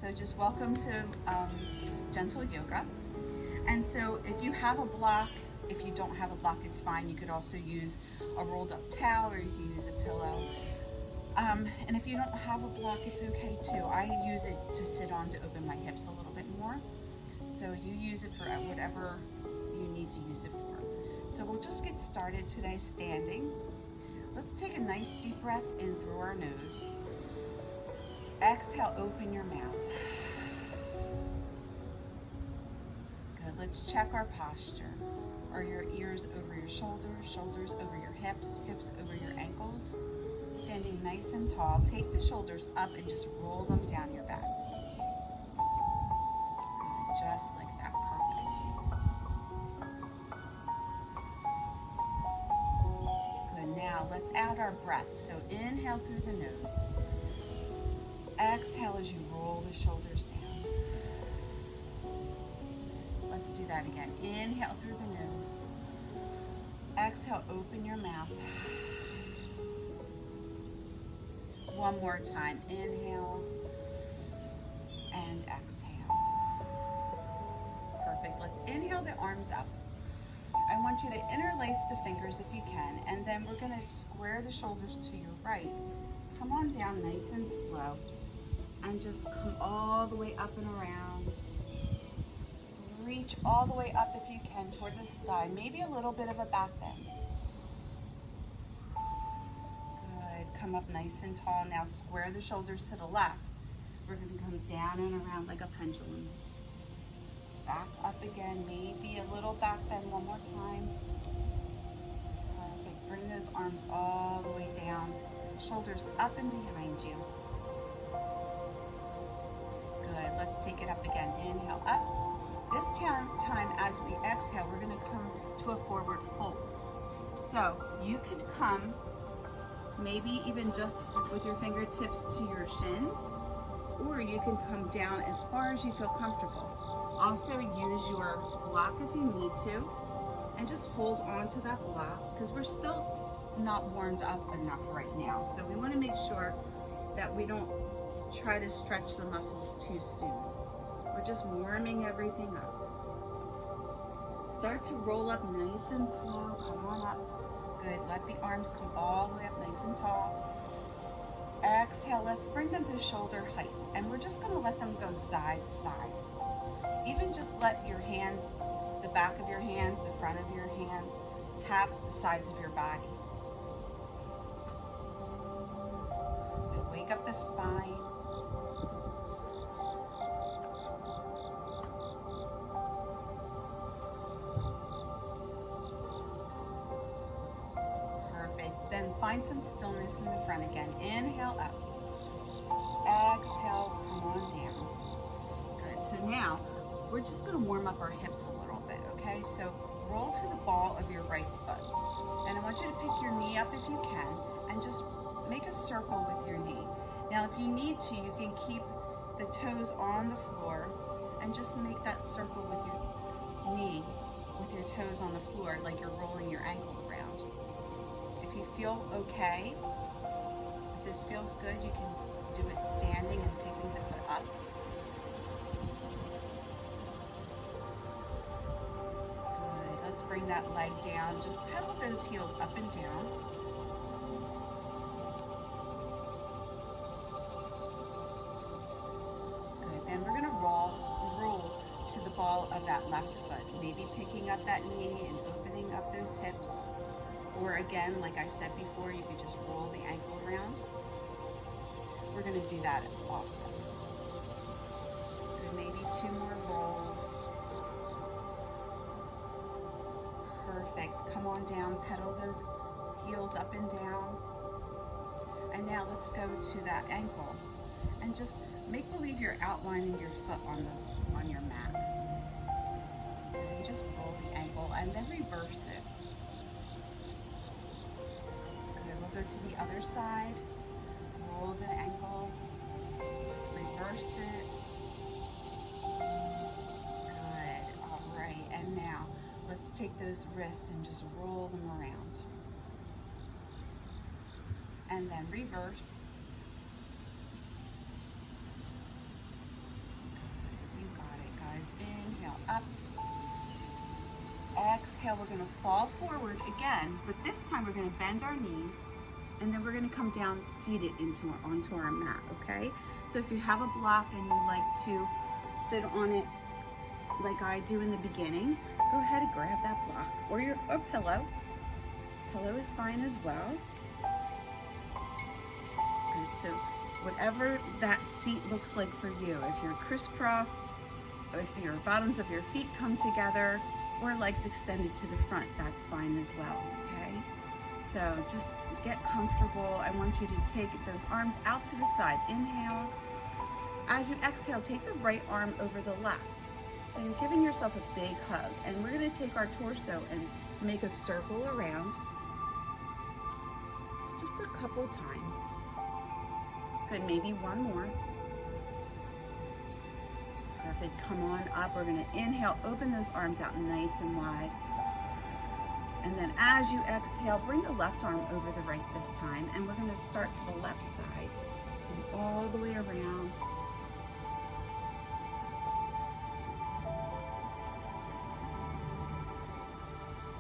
So just welcome to Gentle Yoga. And so if you have a block, if you don't have a block, it's fine. You could also use a rolled up towel, or you can use a pillow. And if you don't have a block, it's okay too. I use it to sit on to open my hips a little bit more. So you use it for whatever you need to use it for. So we'll just get started today standing. Let's take a nice deep breath in through our nose. Exhale, open your mouth. Good, let's check our posture. Are your ears over your shoulders, shoulders over your hips, hips over your ankles? Standing nice and tall, take the shoulders up and just roll them down your back. Good, just like that, perfect. Good, now let's add our breath. So inhale through the nose. Exhale as you roll the shoulders down. Let's do that again. Inhale through the nose. Exhale, open your mouth. One more time. Inhale and exhale. Perfect. Let's inhale the arms up. I want you to interlace the fingers if you can, and then we're going to square the shoulders to your right. Come on down nice and slow, and just come all the way up and around. Reach all the way up if you can toward the sky, maybe a little bit of a back bend. Good, come up nice and tall. Now square the shoulders to the left. We're going to come down and around like a pendulum. Back up again, maybe a little back bend one more time. Perfect, bring those arms all the way down, shoulders up and behind you. Good, let's take it up again. Inhale up. This time as we exhale, we're going to come to a forward fold. So you could come maybe even just with your fingertips to your shins, or you can come down as far as you feel comfortable. Also use your block if you need to, and just hold on to that block because we're still not warmed up enough right now. So we want to make sure that we don't try to stretch the muscles too soon. We're just warming everything up. Start to roll up nice and slow. Come on up. Good. Let the arms come all the way up nice and tall. Exhale. Let's bring them to shoulder height. And we're just going to let them go side to side. Even just let your hands, the back of your hands, the front of your hands, tap the sides of your body. Good. Wake up the spine. Then find some stillness in the front again. Inhale up. Exhale, come on down. Good. So now we're just going to warm up our hips a little bit, okay? So roll to the ball of your right foot. And I want you to pick your knee up if you can and just make a circle with your knee. Now if you need to, you can keep the toes on the floor and just make that circle with your knee, with your toes on the floor, like you're rolling your ankle around. If you feel okay, if this feels good, you can do it standing and picking the foot up. Good. Let's bring that leg down. Just pedal those heels up and down. Good. Then we're going to roll to the ball of that left foot. Maybe picking up that knee and opening up those hips. Or again, like I said before, you could just roll the ankle around. We're going to do that also. Good, maybe 2 more rolls. Perfect. Come on down, pedal those heels up and down. And now let's go to that ankle. And just make believe you're outlining your foot on your mat. And just roll the ankle and then reverse it. Go to the other side, roll the ankle, reverse it. Good, all right, and now let's take those wrists and just roll them around. And then reverse. exhale, we're gonna fall forward again, but this time we're gonna bend our knees, and then we're gonna come down seated onto our mat, okay? So if you have a block and you like to sit on it like I do in the beginning, go ahead and grab that block, or a pillow. Pillow is fine as well. And so whatever that seat looks like for you, if you're crisscrossed, if your bottoms of your feet come together, or legs extended to the front, that's fine as well, okay? So just get comfortable. I want you to take those arms out to the side. Inhale. As you exhale, take the right arm over the left. So you're giving yourself a big hug, and we're gonna take our torso and make a circle around just a couple times. Good, maybe one more. Perfect, come on up. We're gonna inhale, open those arms out nice and wide. And then as you exhale, bring the left arm over the right this time, and we're gonna start to the left side, and all the way around.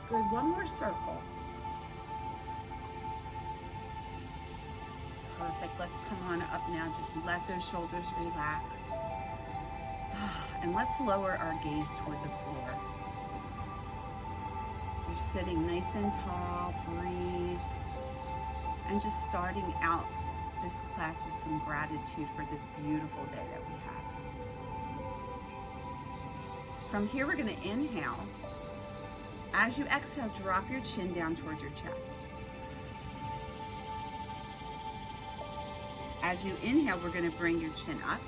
Good, one more circle. Perfect, let's come on up now. Just let those shoulders relax. And let's lower our gaze toward the floor. You're sitting nice and tall, breathe. And just starting out this class with some gratitude for this beautiful day that we have. From here, we're gonna inhale. As you exhale, drop your chin down toward your chest. As you inhale, we're gonna bring your chin up.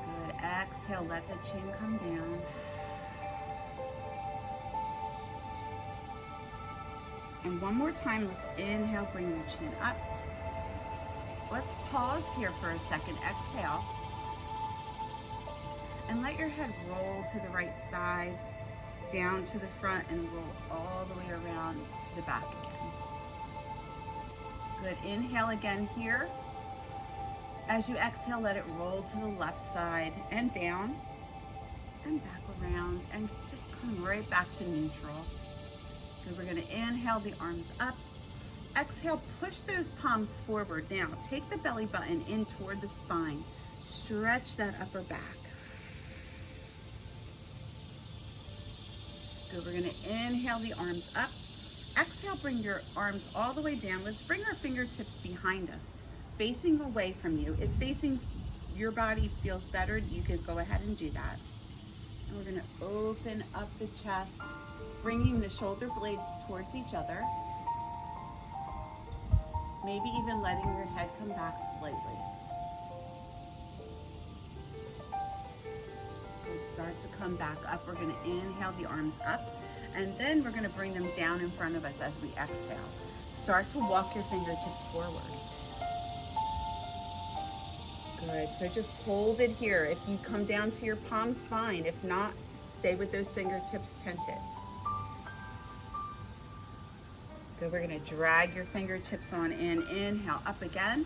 Good, exhale, let the chin come down. And one more time, let's inhale, bring your chin up. Let's pause here for a second, exhale. And let your head roll to the right side, down to the front, and roll all the way around to the back again. Good, inhale again here. As you exhale, let it roll to the left side and down and back around, and just come right back to neutral. Good, we're gonna inhale the arms up. Exhale, push those palms forward. Now, take the belly button in toward the spine. Stretch that upper back. Good, we're gonna inhale the arms up. Exhale, bring your arms all the way down. Let's bring our fingertips behind us, facing away from you. If facing your body feels better, you could go ahead and do that. And we're gonna open up the chest, bringing the shoulder blades towards each other. Maybe even letting your head come back slightly. Good, start to come back up. We're gonna inhale the arms up, and then we're gonna bring them down in front of us as we exhale. Start to walk your fingertips forward. Good, so just hold it here. If you come down to your palms, fine. If not, stay with those fingertips tented. Good, we're gonna drag your fingertips on in. Inhale, up again.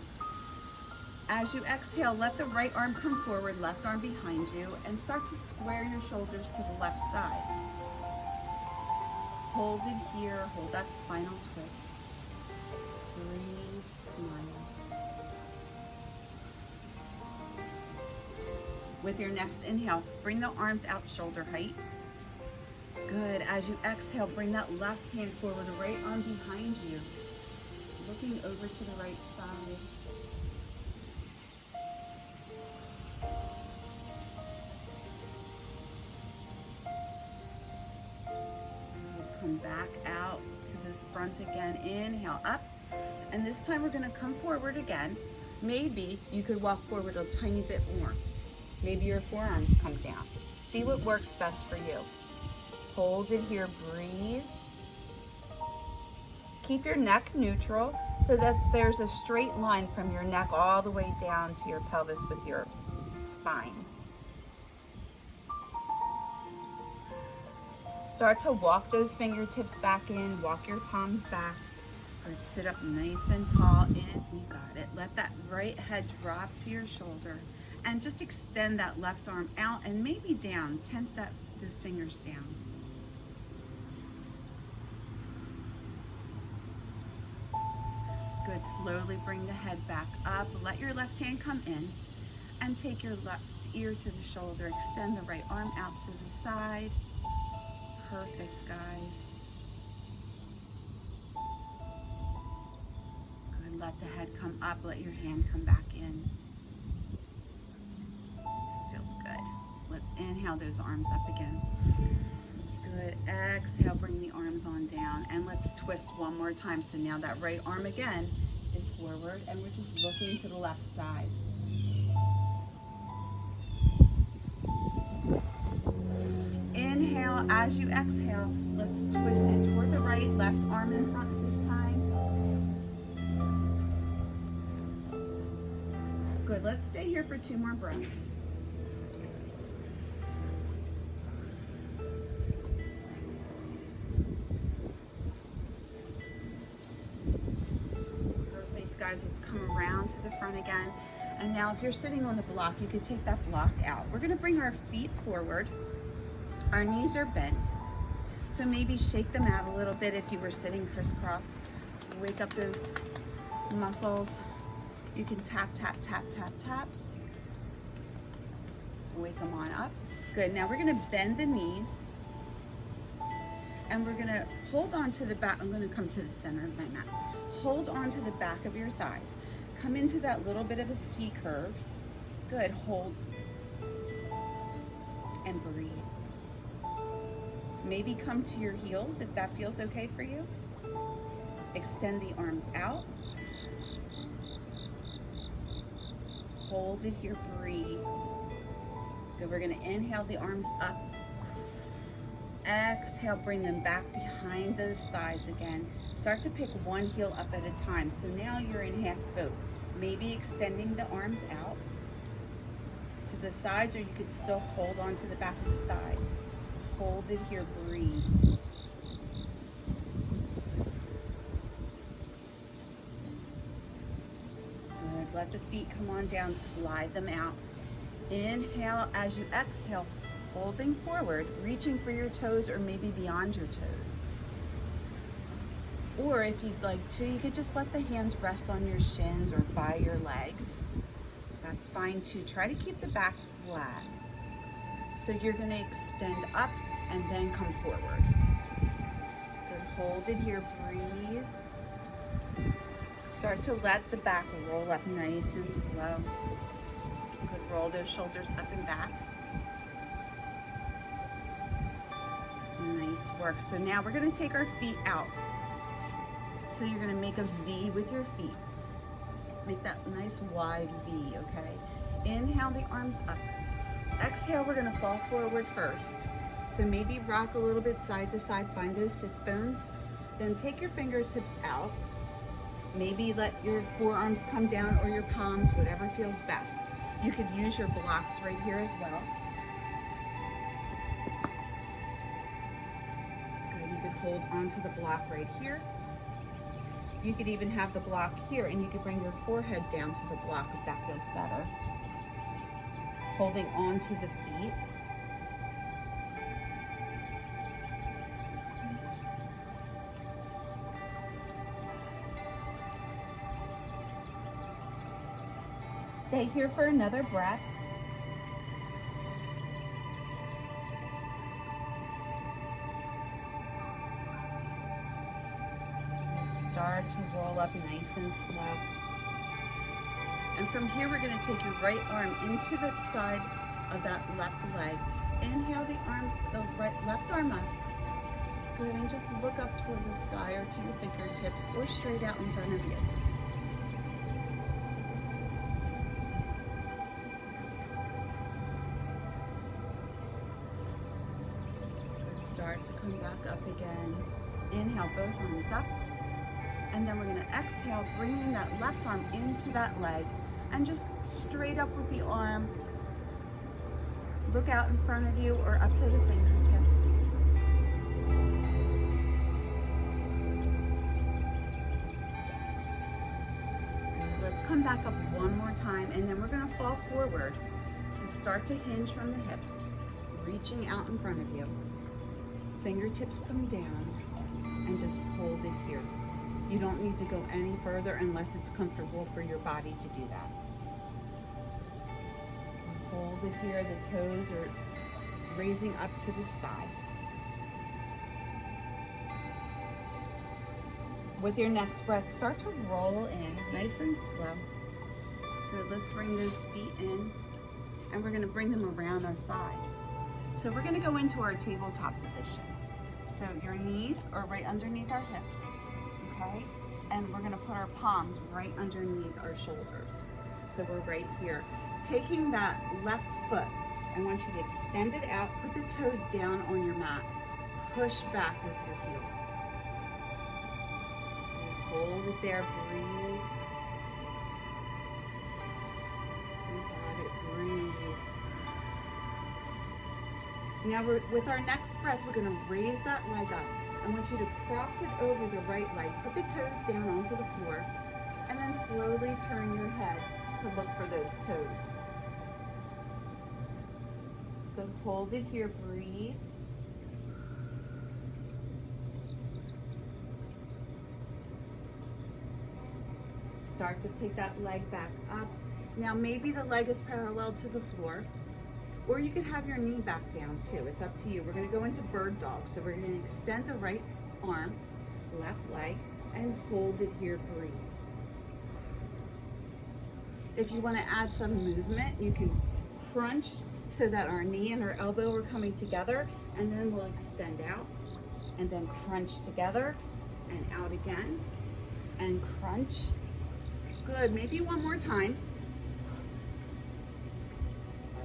As you exhale, let the right arm come forward, left arm behind you, and start to square your shoulders to the left side. Hold it here, hold that spinal twist. Breathe, smile. With your next inhale, bring the arms out shoulder height. Good, as you exhale, bring that left hand forward, the right arm behind you, looking over to the right side. Come back out to this front again. Inhale up, and this time we're gonna come forward again. Maybe you could walk forward a tiny bit more. Maybe your forearms come down. See what works best for you. Hold it here, breathe. Keep your neck neutral so that there's a straight line from your neck all the way down to your pelvis with your spine. Start to walk those fingertips back in, walk your palms back. Good, sit up nice and tall. In, you got it. Let that right head drop to your shoulder, and just extend that left arm out and maybe down. Tent that those fingers down. Good, slowly bring the head back up. Let your left hand come in and take your left ear to the shoulder. Extend the right arm out to the side. Perfect, guys. Good, let the head come up. Let your hand come back in. This feels good. Let's inhale those arms up again. Good, exhale, bring the arms on down, and let's twist one more time. So now that right arm again is forward, and we're just looking to the left side. Inhale, as you exhale, let's twist it toward the right, left arm in front this time. Good, let's stay here for 2 more breaths. Guys, let's come around to the front again. And now if you're sitting on the block, you could take that block out. We're gonna bring our feet forward. Our knees are bent. So maybe shake them out a little bit if you were sitting crisscross. Wake up those muscles. You can tap, tap, tap, tap, tap. Wake them on up. Good, now we're gonna bend the knees. And we're gonna hold on to the back. I'm gonna come to the center of my mat. Hold on to the back of your thighs. Come into that little bit of a C curve. Good, hold and breathe. Maybe come to your heels if that feels okay for you. Extend the arms out. Hold it here, breathe. Good, we're gonna inhale the arms up. Exhale, bring them back behind those thighs again. Start to pick one heel up at a time. So now you're in half boat. Maybe extending the arms out to the sides, or you could still hold on to the back of the thighs. Hold it here, breathe. Good, let the feet come on down, slide them out. Inhale as you exhale, folding forward, reaching for your toes or maybe beyond your toes. Or if you'd like to, you could just let the hands rest on your shins or by your legs. That's fine too. Try to keep the back flat. So you're gonna extend up and then come forward. Good, hold it here, breathe. Start to let the back roll up nice and slow. Good, roll those shoulders up and back. Nice work. So now we're gonna take our feet out. So you're gonna make a V with your feet. Make that nice wide V, okay? Inhale the arms up. Exhale, we're gonna fall forward first. So maybe rock a little bit side to side, find those sits bones. Then take your fingertips out. Maybe let your forearms come down or your palms, whatever feels best. You could use your blocks right here as well. Good, you could hold onto the block right here. You could even have the block here and you could bring your forehead down to the block if that feels better. Holding on to the feet. Stay here for another breath. Start to roll up nice and slow. And from here, we're going to take your right arm into the side of that left leg. Inhale the left arm up. Good, and just look up toward the sky or to your fingertips or straight out in front of you. Good, start to come back up again. Inhale, both arms up. And then we're gonna exhale, bringing that left arm into that leg and just straight up with the arm. Look out in front of you or up to the fingertips. Good. Let's come back up one more time and then we're gonna fall forward. So start to hinge from the hips. reaching out in front of you. Fingertips come down and just hold it here. You don't need to go any further unless it's comfortable for your body to do that. Hold it here. The toes are raising up to the sky. With your next breath, start to roll in nice and slow. Good, let's bring those feet in, and we're gonna bring them around our side. So we're gonna go into our tabletop position. So your knees are right underneath our hips, okay? And we're gonna put our palms right underneath our shoulders. So we're right here. Taking that left foot, I want you to extend it out, put the toes down on your mat. Push back with your heel. Hold it there, breathe. You got it, breathe. Now with our next breath, we're gonna raise that leg up. I want you to cross it over the right leg, put the toes down onto the floor, and then slowly turn your head to look for those toes. So hold it here, breathe. Start to take that leg back up. Now maybe the leg is parallel to the floor, or you could have your knee back down too. It's up to you. We're gonna go into bird dog. So we're gonna extend the right arm, left leg, and hold it here, breathe. If you wanna add some movement, you can crunch so that our knee and our elbow are coming together, and then we'll extend out, and then crunch together, and out again, and crunch. Good, maybe one more time.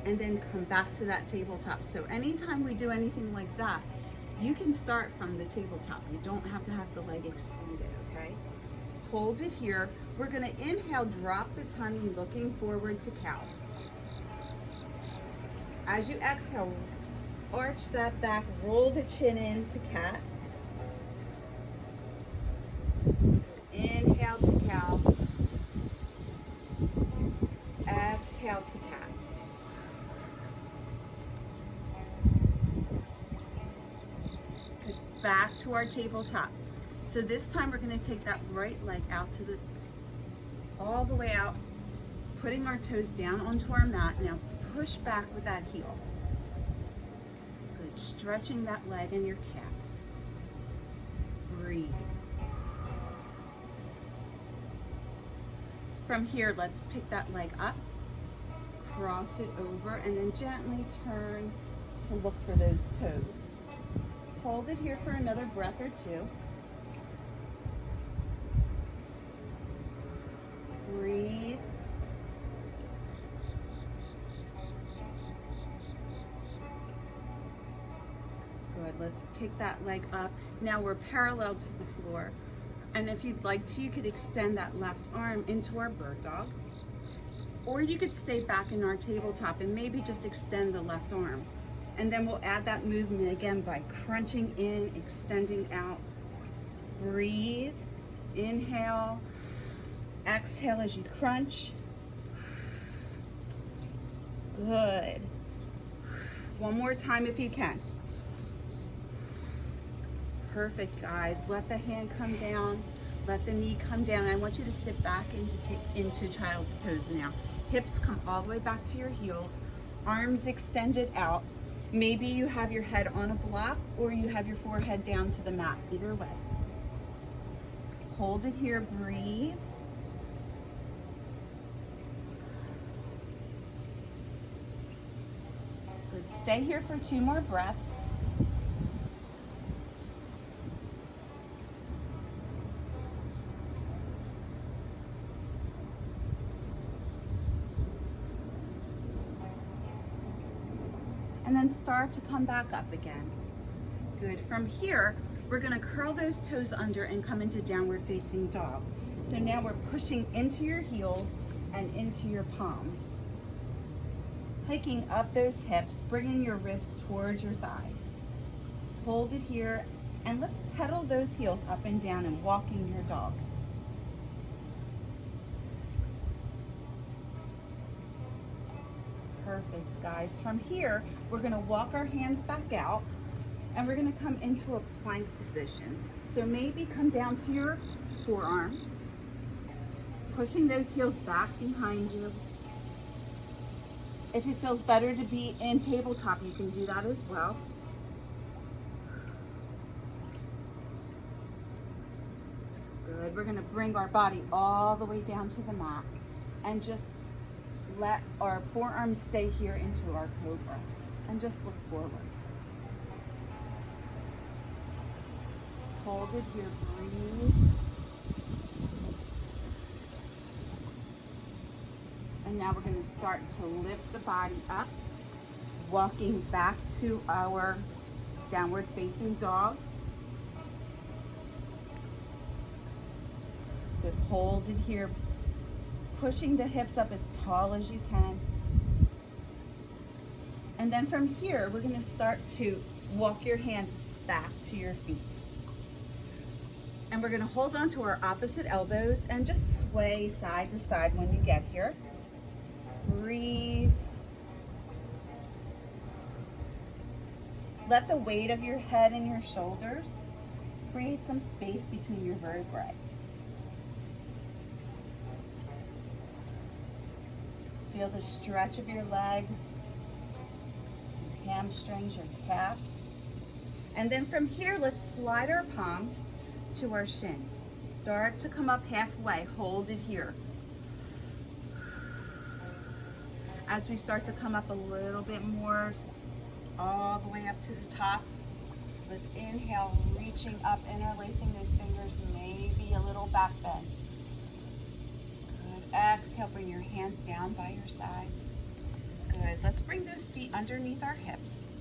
And then come back to that tabletop. So anytime we do anything like that, you can start from the tabletop. You don't have to have the leg extended, okay? Hold it here. We're gonna inhale, drop the tummy, looking forward to cow. As you exhale, arch that back, roll the chin into cat. Inhale to cow. Exhale to cat. Good. Back to our tabletop. So this time we're going to take that right leg out to the, all the way out, putting our toes down onto our mat. Now push back with that heel. Good. Stretching that leg in your calf. Breathe. From here, let's pick that leg up, cross it over, and then gently turn to look for those toes. Hold it here for another breath or two. Breathe. Good, let's pick that leg up. Now we're parallel to the floor. And if you'd like to, you could extend that left arm into our bird dog. Or you could stay back in our tabletop and maybe just extend the left arm. And then we'll add that movement again by crunching in, extending out. Breathe, inhale, exhale as you crunch. Good. One more time if you can. Perfect, guys. Let the hand come down. Let the knee come down. I want you to sit back into child's pose now. Hips come all the way back to your heels. Arms extended out. Maybe you have your head on a block or you have your forehead down to the mat. Either way. Hold it here. Breathe. Good. Stay here for 2 more breaths. And then start to come back up again. Good. From here, we're going to curl those toes under and come into downward facing dog. So now we're pushing into your heels and into your palms. Hiking up those hips, bringing your ribs towards your thighs. Hold it here, and let's pedal those heels up and down and walking your dog. Perfect, guys. From here, we're gonna walk our hands back out and we're gonna come into a plank position. So maybe come down to your forearms, pushing those heels back behind you. If it feels better to be in tabletop, you can do that as well. Good. We're gonna bring our body all the way down to the mat and just let our forearms stay here into our cobra and just look forward. Hold it here, breathe. And now we're going to start to lift the body up, walking back to our downward facing dog. Good, hold it here, pushing the hips up as tall as you can. And then from here, we're going to start to walk your hands back to your feet. And we're going to hold on to our opposite elbows and just sway side to side when you get here. Breathe. Let the weight of your head and your shoulders create some space between your vertebrae. Feel the stretch of your legs, your hamstrings, your calves. And then from here, let's slide our palms to our shins. Start to come up halfway, hold it here. As we start to come up a little bit more, all the way up to the top, let's inhale, reaching up, interlacing those fingers, maybe a little back bend. Good, exhale, bring your hands down by your side. Good, let's bring those feet underneath our hips.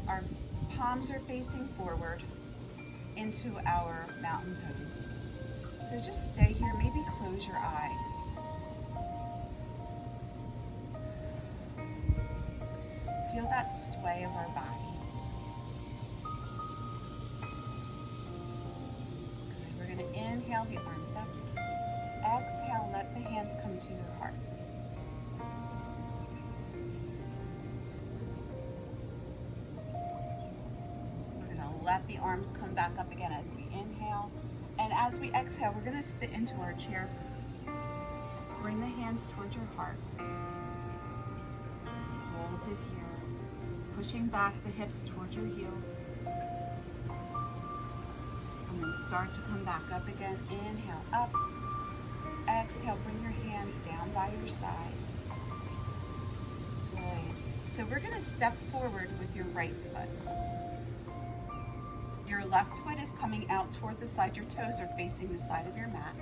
Our palms are facing forward into our mountain pose. So just stay here, maybe close your eyes. Feel that sway of our body. Good. We're going to inhale the arms up. Exhale, let the hands come to your heart. We're going to let the arms come back up again as we inhale. And as we exhale, we're going to sit into our chair pose. Bring the hands towards your heart. Hold it here. Pushing back the hips towards your heels. And then start to come back up again. Inhale, up. Exhale, bring your hands down by your side. Good. So we're going to step forward with your right foot. Your left foot is coming out toward the side. Your toes are facing the side of your mat.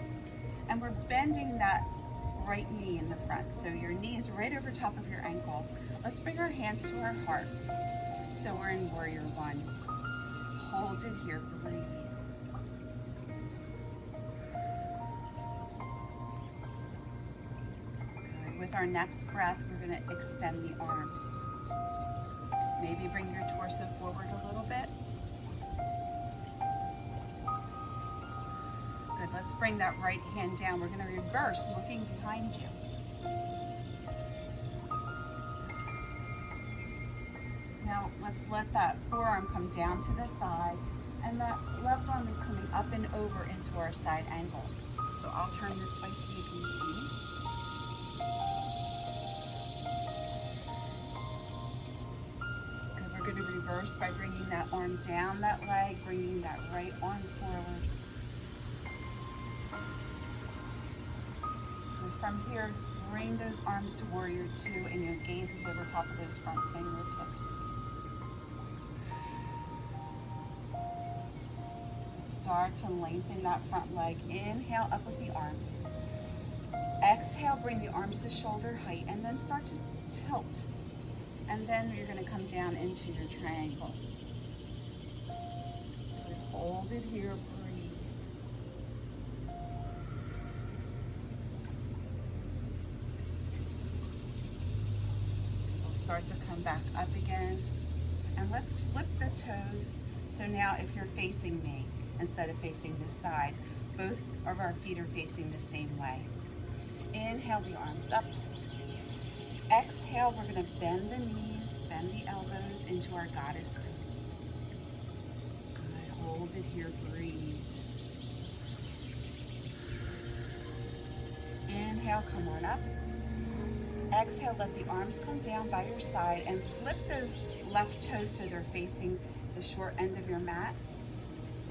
And we're bending that right knee in the front. So your knee is right over top of your ankle. Let's bring our hands to our heart. So we're in Warrior One. Hold it here, breathe. Good. With our next breath, we're going to extend the arms. Maybe bring your torso forward a little bit. Good. Let's bring that right hand down. We're going to reverse, looking behind you. Now, let's let that forearm come down to the thigh, and that left arm is coming up and over into our side angle. So I'll turn this way so you can see. Good, we're going to reverse by bringing that arm down that leg, bringing that right arm forward. And from here, bring those arms to Warrior Two, and your gaze is over top of those front fingertips. Start to lengthen that front leg. Inhale, up with the arms. Exhale, bring the arms to shoulder height, and then start to tilt. And then you're going to come down into your triangle. Hold it here, breathe. We'll start to come back up again. And let's flip the toes. So now if you're facing me, instead of facing this side, both of our feet are facing the same way. Inhale the arms up. Exhale. exhale, we're going to bend the knees, bend the elbows into our goddess pose. Good. Hold it here. Breathe. Inhale, come on up. Exhale, let the arms come down by your side and flip those left toes so they're facing the short end of your mat.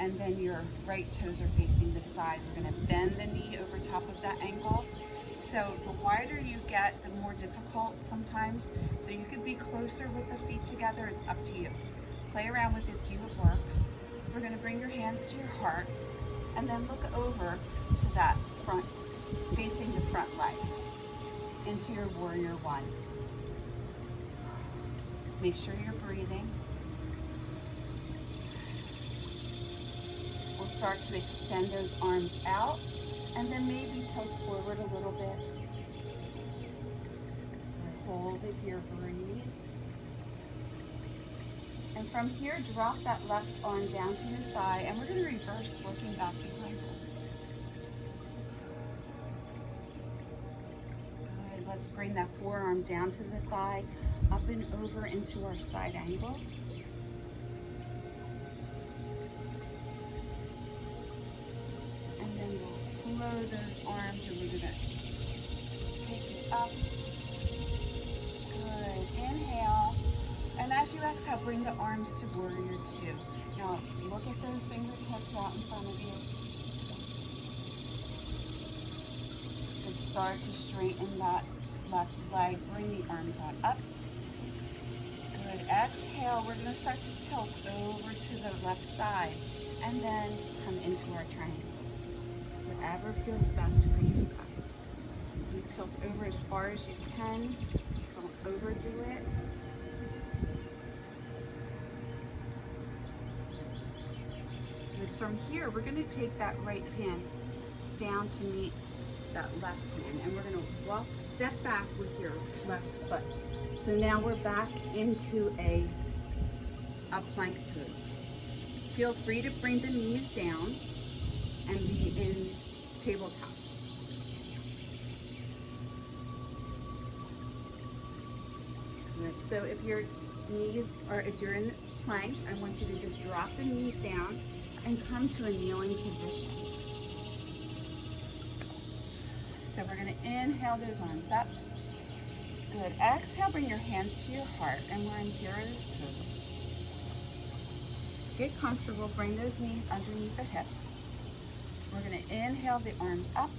And then your right toes are facing the side. We're going to bend the knee over top of that ankle. So the wider you get, the more difficult sometimes. So you could be closer with the feet together. It's up to you. Play around with it, see what works. We're going to bring your hands to your heart and then look over to that front, facing the front leg, into your warrior one. Make sure you're breathing. We'll start to extend those arms out and then maybe tilt forward a little bit. Hold it here, breathe. And from here, drop that left arm down to your thigh, and we're going to reverse looking back behind us. Good. Let's bring that forearm down to the thigh, up and over into our side angle. Flow those arms and we're going to take it up. Good. Inhale. And as you exhale, bring the arms to warrior two. Now, look at those fingertips out in front of you. Just start to straighten that left leg. Bring the arms on up. Good. Exhale. We're going to start to tilt over to the left side and then come into our triangle. Whatever feels best for you guys. You tilt over as far as you can. Don't overdo it. Good. From here, we're going to take that right hand down to meet that left hand, and we're going to step back with your left foot. So now we're back into a plank pose. Feel free to bring the knees down and be in tabletop. Good. So if your knees, or if you're in plank, I want you to just drop the knees down and come to a kneeling position. So we're going to inhale those arms up. Good. Exhale, bring your hands to your heart, and we're in Hero's pose. Get comfortable, bring those knees underneath the hips. We're going to inhale the arms up,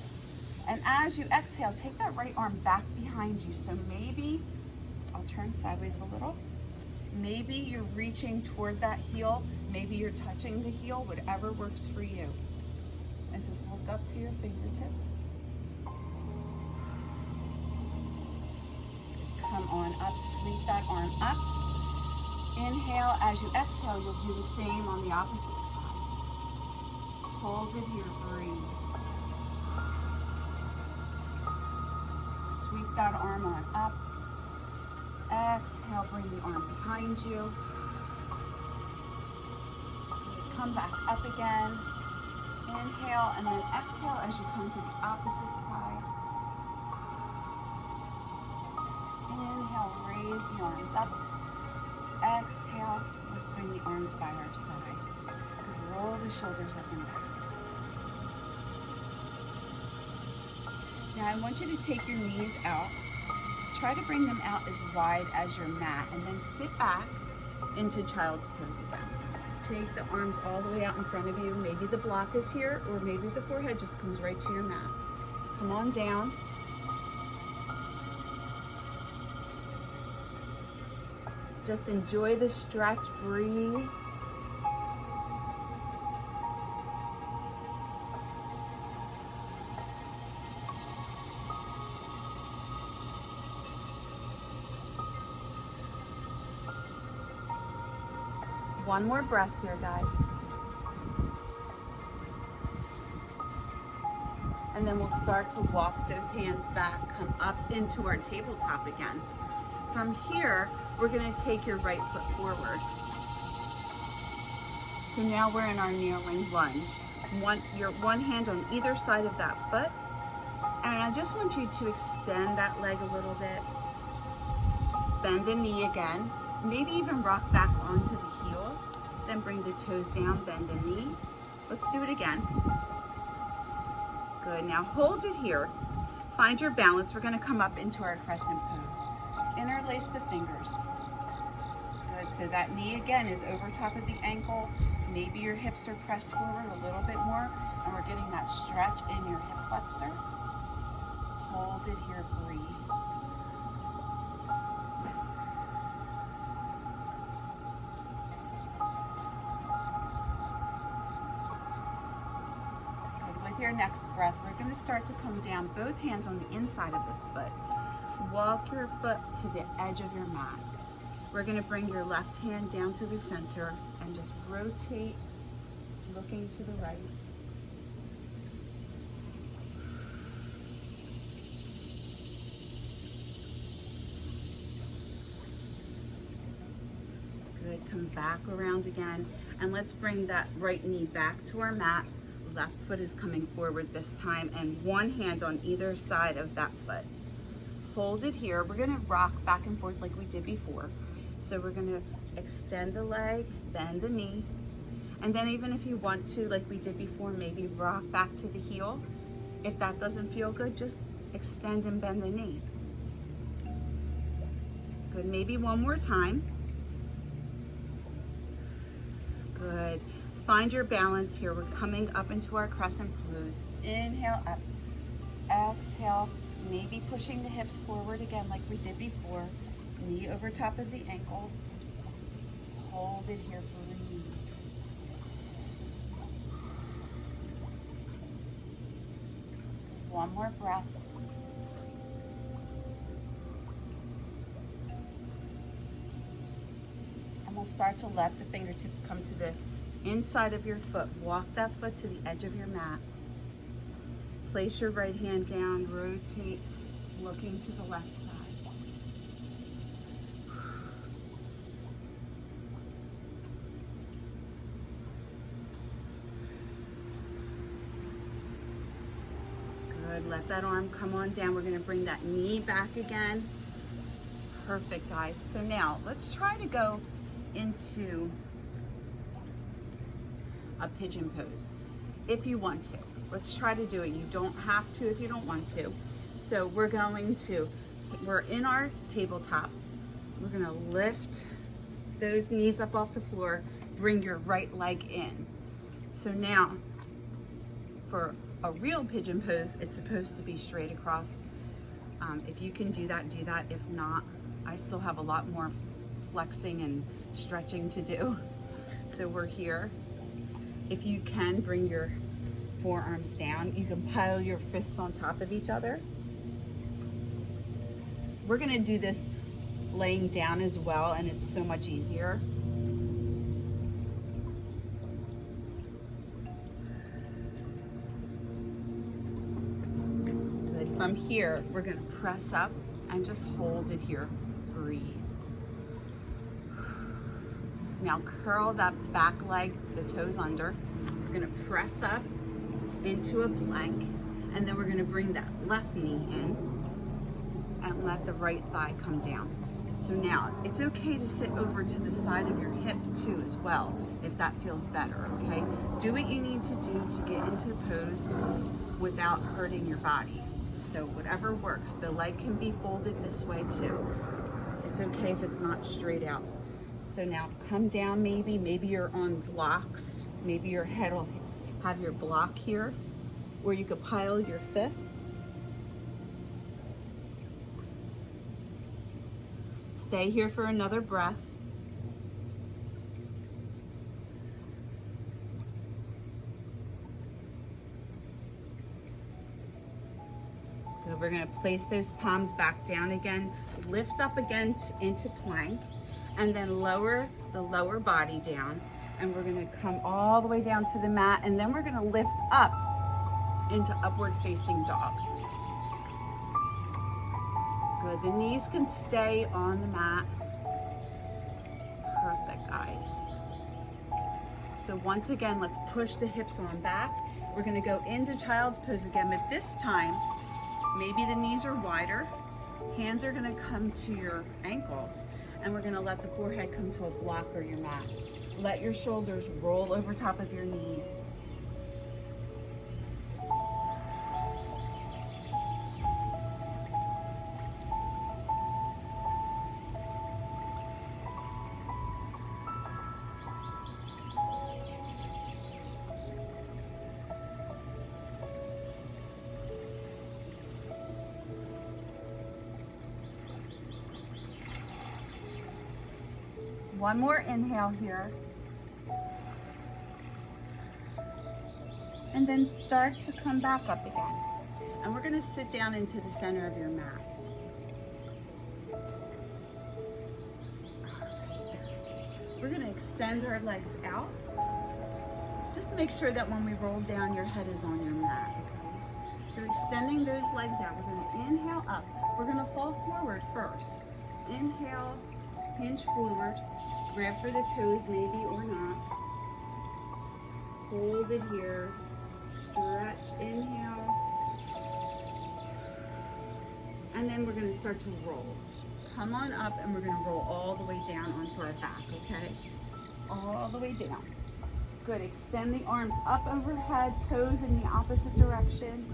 and as you exhale, take that right arm back behind you. So maybe, I'll turn sideways a little, maybe you're reaching toward that heel, maybe you're touching the heel, whatever works for you. And just look up to your fingertips. Come on up, sweep that arm up. Inhale, as you exhale, you'll do the same on the opposite side. Hold it here, breathe. Sweep that arm on up. Exhale, bring the arm behind you. Come back up again. Inhale, and then exhale as you come to the opposite side. Inhale, raise the arms up. Exhale, let's bring the arms by our side. Roll the shoulders up and down. Now I want you to take your knees out. Try to bring them out as wide as your mat, and then sit back into child's pose again. Take the arms all the way out in front of you. Maybe the block is here, or maybe the forehead just comes right to your mat. Come on down. Just enjoy the stretch, breathe. One more breath here, guys. And then we'll start to walk those hands back, come up into our tabletop again. From here, we're going to take your right foot forward. So now we're in our kneeling lunge. Your one hand on either side of that foot. And I just want you to extend that leg a little bit. bend the knee again. Maybe even rock back onto the heel. Then bring the toes down, bend the knee. Let's do it again. Good, now hold it here. Find your balance. We're gonna come up into our crescent pose. Interlace the fingers. Good, so that knee again is over top of the ankle. Maybe your hips are pressed forward a little bit more, and we're getting that stretch in your hip flexor. Hold it here, breathe. Good. With your next breath, we're going to start to come down, both hands on the inside of this foot. Walk your foot to the edge of your mat. We're going to bring your left hand down to the center and just rotate, looking to the right. Good, come back around again. And let's bring that right knee back to our mat. Left foot is coming forward this time, and one hand on either side of that foot. Hold it here. We're gonna rock back and forth like we did before. So we're gonna extend the leg, bend the knee, and then even if you want to, like we did before, maybe rock back to the heel. If that doesn't feel good, just extend and bend the knee. Good, maybe one more time. Good. Find your balance here. We're coming up into our crescent pose. Inhale up. Exhale. Maybe pushing the hips forward again like we did before. Knee over top of the ankle. Hold it here. Breathe. One more breath. And we'll start to let the fingertips come to the inside of your foot. Walk that foot to the edge of your mat. Place your right hand down, rotate, looking to the left side. Good, let that arm come on down. We're gonna bring that knee back again. Perfect, guys. So now let's try to go into a pigeon pose if you want to. Let's try to do it. You don't have to if you don't want to. So we're in our tabletop. We're gonna lift those knees up off the floor, bring your right leg in. So now for a real pigeon pose, it's supposed to be straight across. If you can do that, do that. If not, I still have a lot more flexing and stretching to do. So we're here. If you can, bring your forearms down. You can pile your fists on top of each other. We're gonna do this laying down as well, and it's so much easier. Good. From here, we're gonna press up and just hold it here. Breathe. Now curl that back leg, the toes under. We're gonna press up into a plank, and then we're gonna bring that left knee in and let the right thigh come down. So now, it's okay to sit over to the side of your hip too as well, if that feels better, okay? Do what you need to do to get into the pose without hurting your body. So whatever works. The leg can be folded this way too. It's okay if it's not straight out. So now come down, maybe you're on blocks. Maybe your head will have your block here, or you could pile your fists. Stay here for another breath. Good. We're gonna place those palms back down again, lift up again into plank, and then lower the lower body down. And we're gonna come all the way down to the mat, and then we're gonna lift up into upward facing dog. Good, the knees can stay on the mat. Perfect, guys. So once again, let's push the hips on back. We're gonna go into child's pose again, but this time, maybe the knees are wider, Hands are gonna come to your ankles, and we're gonna let the forehead come to a block or your mat. Let your shoulders roll over top of your knees. One more inhale here. And then start to come back up again. And we're going to sit down into the center of your mat. We're going to extend our legs out. Just make sure that when we roll down, your head is on your mat. So extending those legs out, we're going to inhale up. We're going to fall forward first. Inhale, hinge forward. Grab for the toes, maybe or not. Hold it here. Stretch, inhale. And then we're going to start to roll. Come on up and we're going to roll all the way down onto our back, okay? All the way down. Good. Extend the arms up overhead, toes in the opposite direction.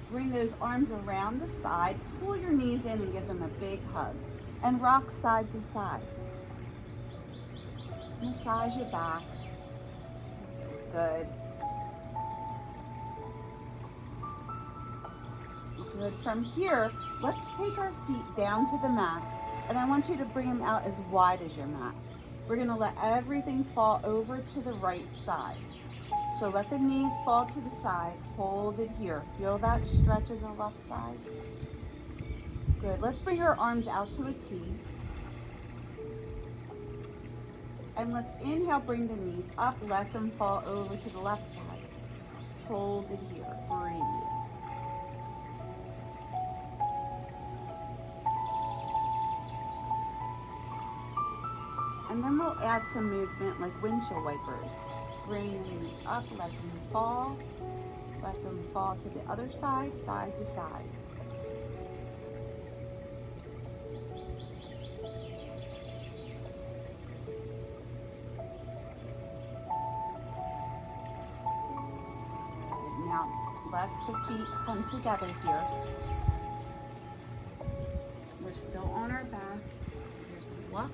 Bring those arms around the side, pull your knees in and give them a big hug. And rock side to side. Massage your back. Feels good. Good. From here, let's take our feet down to the mat. And I want you to bring them out as wide as your mat. We're going to let everything fall over to the right side. So let the knees fall to the side. Hold it here. Feel that stretch in the left side. Good. Let's bring our arms out to a T. And let's inhale, bring the knees up. Let them fall over to the left side. Hold it here. Breathe. And then we'll add some movement like windshield wipers. Bring the knees up, let them fall. Let them fall to the other side, side to side. Now, let the feet come together here. We're still on our back. Here's the block.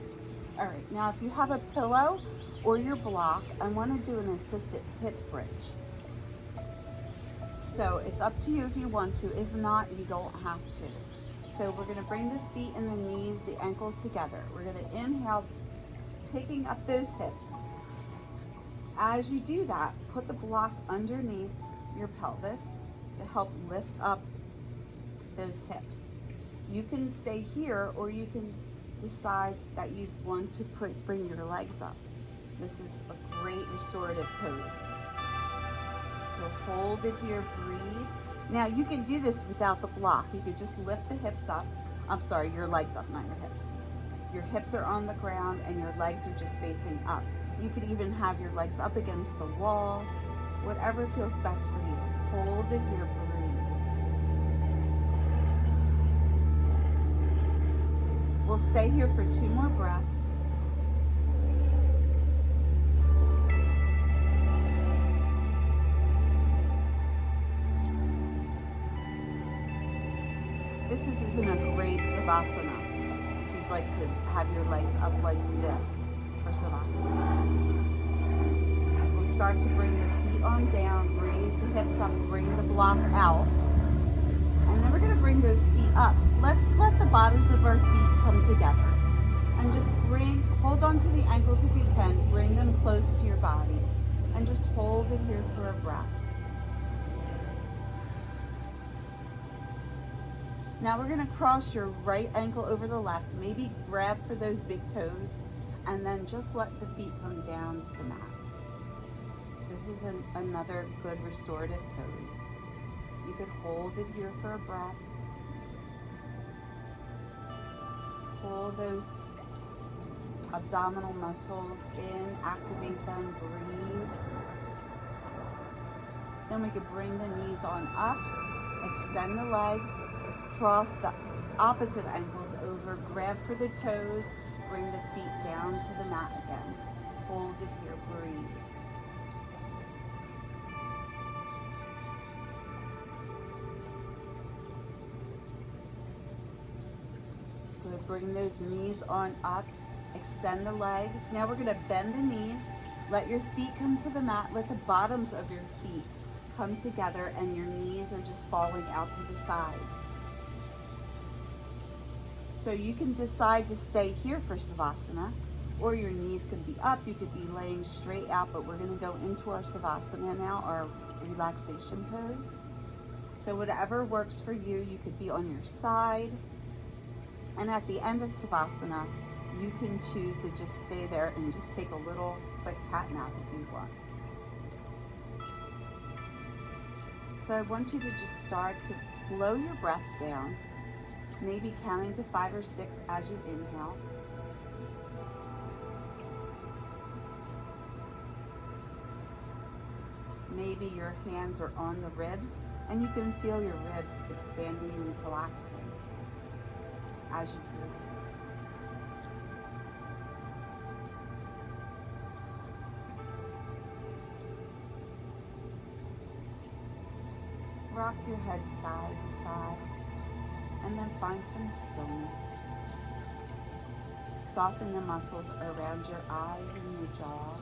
All right, now if you have a pillow or your block, I want to do an assisted hip bridge. So it's up to you if you want to. If not, you don't have to. So we're going to bring the feet and the knees, the ankles together. We're going to inhale, picking up those hips. As you do that, put the block underneath your pelvis to help lift up those hips. You can stay here, or you can decide that you want to bring your legs up. This is a great restorative pose. So hold it here, breathe. Now you can do this without the block. You could just lift the hips up. I'm sorry, your legs up, not your hips. Your hips are on the ground and your legs are just facing up. You could even have your legs up against the wall, whatever feels best for you. Hold it here, breathe. We'll stay here for 2 more breaths. This is even a great Savasana if you'd like to have your legs up like this for Savasana. We'll start to bring the feet on down, raise the hips up, bring the block out. And then we're going to bring those feet up. Let's let the bottoms of our feet come together. And just hold on to the ankles if you can, bring them close to your body. And just hold it here for a breath. Now we're going to cross your right ankle over the left. Maybe grab for those big toes. And then just let the feet come down to the mat. This is another good restorative pose. You could hold it here for a breath. Pull those abdominal muscles in, activate them, breathe. Then we could bring the knees on up. Extend the legs, cross the opposite ankles over, grab for the toes, bring the feet down to the mat again. Hold it here, breathe. Good, bring those knees on up, extend the legs. Now we're gonna bend the knees, let your feet come to the mat, let the bottoms of your feet come together and your knees are just falling out to the sides. So you can decide to stay here for Savasana, or your knees could be up, you could be laying straight out, but we're gonna go into our Savasana now, our relaxation pose. So whatever works for you, you could be on your side. And at the end of Savasana, you can choose to just stay there and just take a little quick cat nap if you want. So I want you to just start to slow your breath down, maybe counting to 5 or 6 as you inhale. Maybe your hands are on the ribs and you can feel your ribs expanding and collapsing as you breathe. Rock your head side to side and then find some stillness. Soften the muscles around your eyes and your jaw,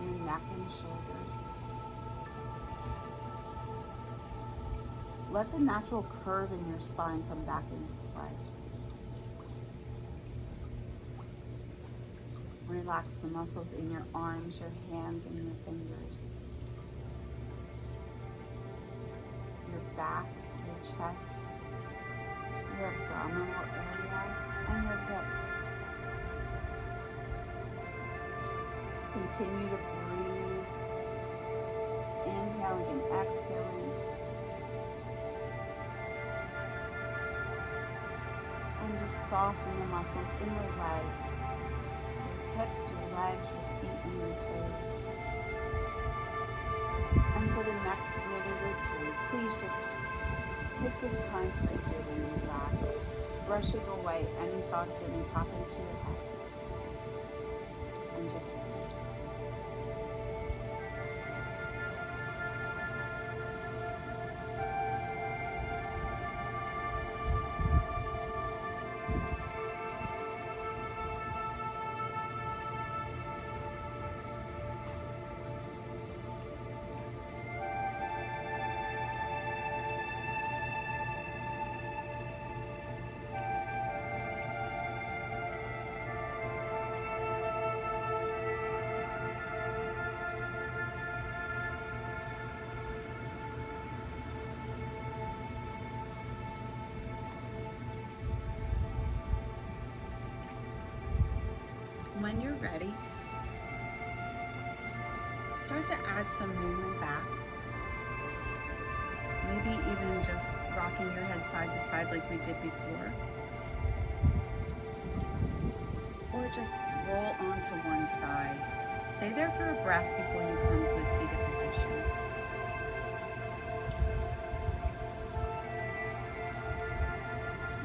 your neck and shoulders. Let the natural curve in your spine come back into play. Relax the muscles in your arms, your hands, and your fingers. Your back, your chest, your abdominal area, and your hips. Continue to breathe, inhaling and exhaling. And just soften the muscles in your legs, your hips, your legs, your feet, and your toes. And for the next minute or two, please just take this time to really relax, brushing away any thoughts that may pop into your head. And just breathe. When you're ready, start to add some movement back. Maybe even just rocking your head side to side like we did before. Or just roll onto one side. Stay there for a breath before you come to a seated position.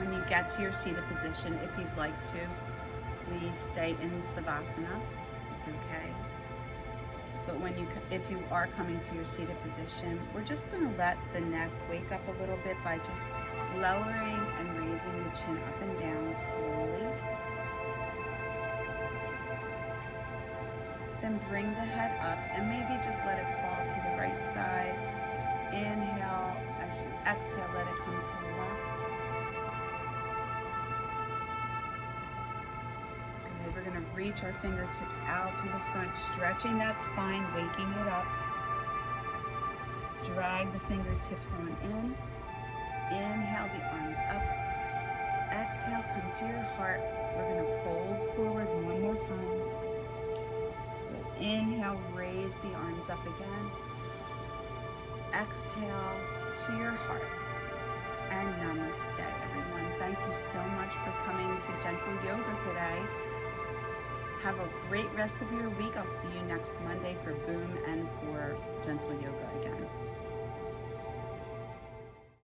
When you get to your seated position, if you'd like to, please stay in Savasana. It's okay. But if you are coming to your seated position, we're just going to let the neck wake up a little bit by just lowering and raising the chin up and down slowly. Then bring the head up and maybe just let it fall to the right side. Inhale. As you exhale, let it come to the left. Reach our fingertips out to the front, stretching that spine, waking it up. Drag the fingertips on in. Inhale the arms up. Exhale, come to your heart. We're going to fold forward one more time. Inhale, raise the arms up again. Exhale to your heart. And namaste, everyone. Thank you so much for coming to Gentle Yoga today. Have a great rest of your week. I'll see you next Monday for Boom and for Gentle Yoga again.